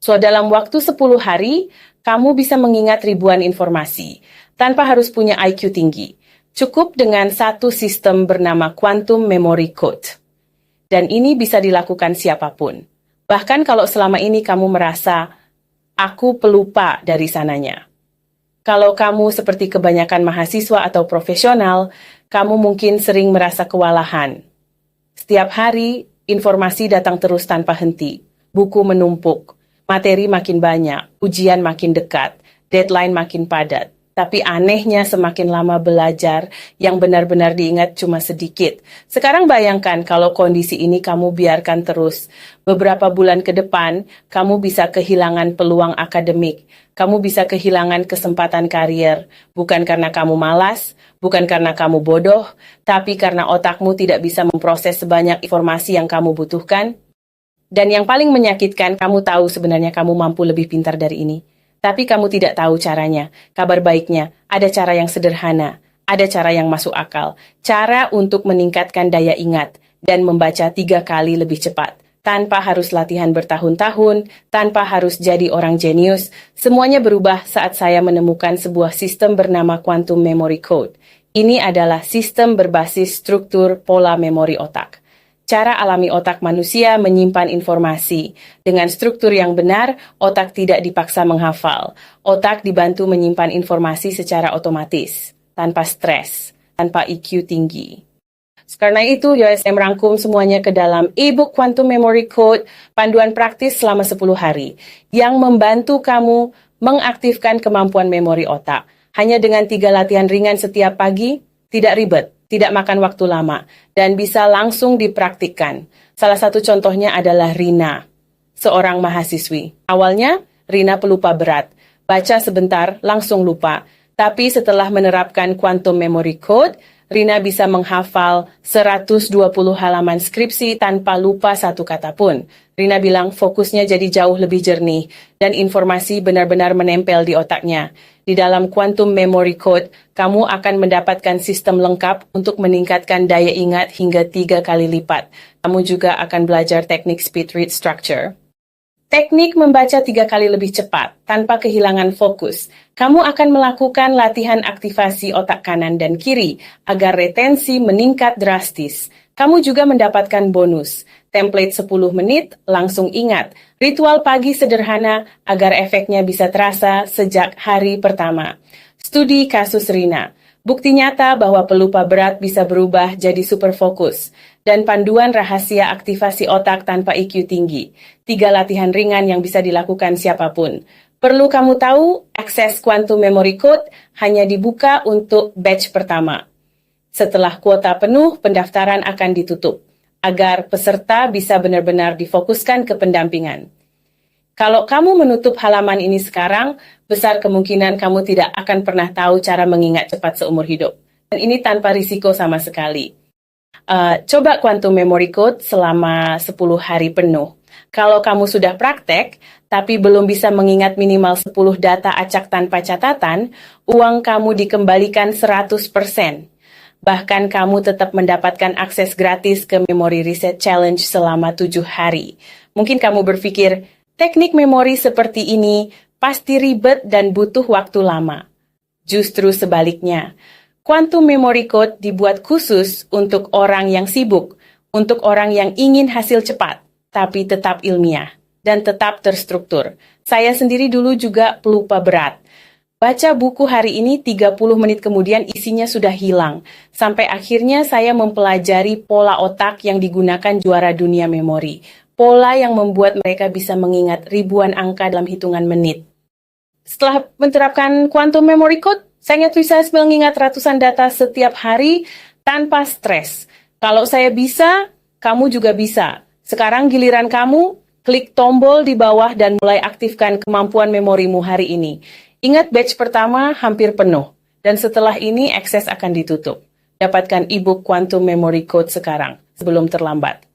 So, dalam waktu 10 hari, kamu bisa mengingat ribuan informasi, tanpa harus punya IQ tinggi. Cukup dengan satu sistem bernama Quantum Memory Code. Dan ini bisa dilakukan siapapun. Bahkan kalau selama ini kamu merasa, aku pelupa dari sananya. Kalau kamu seperti kebanyakan mahasiswa atau profesional, kamu mungkin sering merasa kewalahan. Setiap hari, informasi datang terus tanpa henti. Buku menumpuk, materi makin banyak, ujian makin dekat, deadline makin padat. Tapi anehnya semakin lama belajar, yang benar-benar diingat cuma sedikit. Sekarang bayangkan kalau kondisi ini kamu biarkan terus. Beberapa bulan ke depan, kamu bisa kehilangan peluang akademik. Kamu bisa kehilangan kesempatan karier. Bukan karena kamu malas, bukan karena kamu bodoh, tapi karena otakmu tidak bisa memproses sebanyak informasi yang kamu butuhkan. Dan yang paling menyakitkan, kamu tahu sebenarnya kamu mampu lebih pintar dari ini. Tapi kamu tidak tahu caranya. Kabar baiknya, ada cara yang sederhana, ada cara yang masuk akal. Cara untuk meningkatkan daya ingat dan membaca 3 kali lebih cepat. Tanpa harus latihan bertahun-tahun, tanpa harus jadi orang jenius. Semuanya berubah saat saya menemukan sebuah sistem bernama Quantum Memory Code. Ini adalah sistem berbasis struktur pola memori otak. Cara alami otak manusia menyimpan informasi. Dengan struktur yang benar, otak tidak dipaksa menghafal. Otak dibantu menyimpan informasi secara otomatis, tanpa stres, tanpa IQ tinggi. Karena itu, saya merangkum semuanya ke dalam e-book Quantum Memory Code, panduan praktis selama 10 hari, yang membantu kamu mengaktifkan kemampuan memori otak. Hanya dengan 3 latihan ringan setiap pagi, tidak ribet. Tidak makan waktu lama, dan bisa langsung dipraktikkan. Salah satu contohnya adalah Rina, seorang mahasiswi. Awalnya, Rina pelupa berat. Baca sebentar, langsung lupa. Tapi setelah menerapkan Quantum Memory Code, Rina bisa menghafal 120 halaman skripsi tanpa lupa satu kata pun. Rina bilang fokusnya jadi jauh lebih jernih, dan informasi benar-benar menempel di otaknya. Di dalam Quantum Memory Code, kamu akan mendapatkan sistem lengkap untuk meningkatkan daya ingat hingga 3 kali lipat. Kamu juga akan belajar teknik speed read structure. Teknik membaca 3 kali lebih cepat, tanpa kehilangan fokus. Kamu akan melakukan latihan aktivasi otak kanan dan kiri, agar retensi meningkat drastis. Kamu juga mendapatkan bonus. Template 10 menit, langsung ingat. Ritual pagi sederhana, agar efeknya bisa terasa sejak hari pertama. Studi kasus Rina. Bukti nyata bahwa pelupa berat bisa berubah jadi super fokus. Dan panduan rahasia aktivasi otak tanpa IQ tinggi. 3 latihan ringan yang bisa dilakukan siapapun. Perlu kamu tahu, akses Quantum Memory Code hanya dibuka untuk batch pertama. Setelah kuota penuh, pendaftaran akan ditutup, agar peserta bisa benar-benar difokuskan ke pendampingan. Kalau kamu menutup halaman ini sekarang, besar kemungkinan kamu tidak akan pernah tahu cara mengingat cepat seumur hidup. Dan ini tanpa risiko sama sekali. Coba Quantum Memory Code selama 10 hari penuh. Kalau kamu sudah praktek, tapi belum bisa mengingat minimal 10 data acak tanpa catatan, uang kamu dikembalikan 100%. Bahkan kamu tetap mendapatkan akses gratis ke Memory Reset Challenge selama 7 hari. Mungkin kamu berpikir, teknik memori seperti ini pasti ribet dan butuh waktu lama. Justru sebaliknya, Quantum Memory Code dibuat khusus untuk orang yang sibuk, untuk orang yang ingin hasil cepat, tapi tetap ilmiah dan tetap terstruktur. Saya sendiri dulu juga pelupa berat. Baca buku hari ini 30 menit kemudian isinya sudah hilang. Sampai akhirnya saya mempelajari pola otak yang digunakan juara dunia memori. Pola yang membuat mereka bisa mengingat ribuan angka dalam hitungan menit. Setelah menerapkan Quantum Memory Code, saya bisa mengingat ratusan data setiap hari tanpa stres. Kalau saya bisa, kamu juga bisa. Sekarang giliran kamu, klik tombol di bawah dan mulai aktifkan kemampuan memorimu hari ini. Ingat batch pertama hampir penuh, dan setelah ini akses akan ditutup. Dapatkan e-book Quantum Memory Code sekarang, sebelum terlambat.